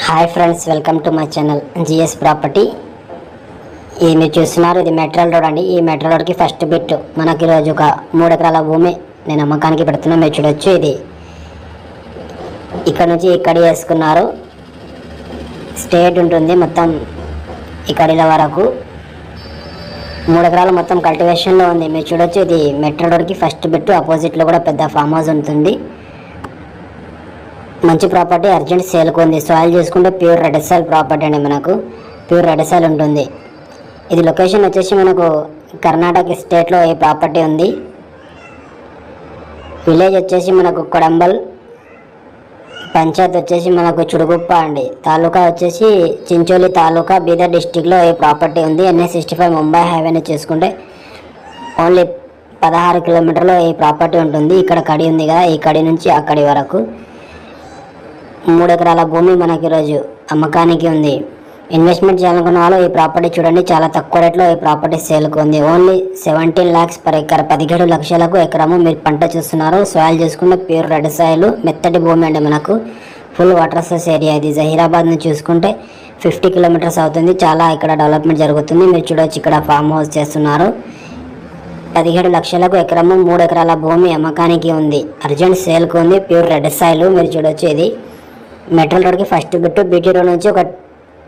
Hi friends, welcome to my channel GS property. ఇది మీరు చూస్తున్నారు, ఇది మెట్రల్ రోడ్ అండి. ఈ మెట్రల్ రోడ్కి ఫస్ట్ బిట్ మనకి ఈరోజు ఒక 3 ఎకరాల భూమి నేను అమ్మకానికి పెడుతున్నా. మీరు చూడొచ్చు, ఇది ఇక్కడ నుంచి ఇక్కడ వేసుకున్నారు. స్టేట్ ఉంటుంది మొత్తం ఇక్కడిల వరకు. 3 ఎకరాలు మొత్తం కల్టివేషన్లో ఉంది. మీరు చూడొచ్చు, ఇది మెట్రల్ రోడ్కి ఫస్ట్ బిట్. ఆపోజిట్లో కూడా పెద్ద ఫామ్ హౌస్ ఉంటుంది. మంచి ప్రాపర్టీ, అర్జెంట్ సేల్కి ఉంది. సాయిల్ చూసుకుంటే ప్యూర్ రెడ్ సాయిల్ ప్రాపర్టీ అండి. మనకు ప్యూర్ రెడ్ సాయిల్ ఉంటుంది. ఇది లొకేషన్ వచ్చేసి మనకు కర్ణాటక స్టేట్లో ఈ ప్రాపర్టీ ఉంది. విలేజ్ వచ్చేసి మనకు కొడంబల్, పంచాయత్ వచ్చేసి మనకు చుడుగుప్ప అండి. తాలూకా వచ్చేసి చించోలి తాలూకా, బీదర్ డిస్టిక్లో ఈ ప్రాపర్టీ ఉంది. NH65 ముంబై హైవేని చూసుకుంటే ఓన్లీ 16 కిలోమీటర్లో ఈ ప్రాపర్టీ ఉంటుంది. ఇక్కడ కడి ఉంది కదా, ఈ కడి నుంచి అక్కడి వరకు 3 ఎకరాల భూమి మనకి ఈరోజు అమ్మకానికి ఉంది. ఇన్వెస్ట్మెంట్ చేయాలనుకున్న వాళ్ళు ఈ ప్రాపర్టీ చూడండి, చాలా తక్కువ రేట్లో ఈ ప్రాపర్టీ సేల్కి ఉంది. ఓన్లీ 17 lakhs పర్ ఎకర్, 17 లక్షలకు ఎకరము. మీరు పంట చూస్తున్నారు. సాయిల్ చూసుకుంటే ప్యూర్ రెడ్ సాయిల్, మెత్తటి భూమి అండి. మనకు ఫుల్ వాటర్ సోర్స్ ఏరియా. ఇది జహీరాబాద్ నుంచి చూసుకుంటే 50 కిలోమీటర్స్ అవుతుంది. చాలా ఇక్కడ డెవలప్మెంట్ జరుగుతుంది. మీరు చూడవచ్చు, ఇక్కడ ఫామ్ హౌస్ చేస్తున్నారు. 17 లక్షలకు ఎకరము, 3 ఎకరాల భూమి అమ్మకానికి ఉంది. అర్జెంట్ సేల్కి ఉంది. Pure red soil. మీరు చూడవచ్చు, ఇది మెట్రల్ రోడ్కి ఫస్ట్ బిట్టు. బీటీ రోడ్ నుంచి ఒక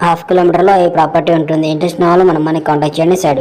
1/2 కిలోమీటర్లో ఈ ప్రాపర్టీ ఉంటుంది. ఇంట్రెస్ట్ ఉన్న వాళ్ళు మనకి కాంటాక్ట్ చేయండి. సైడ్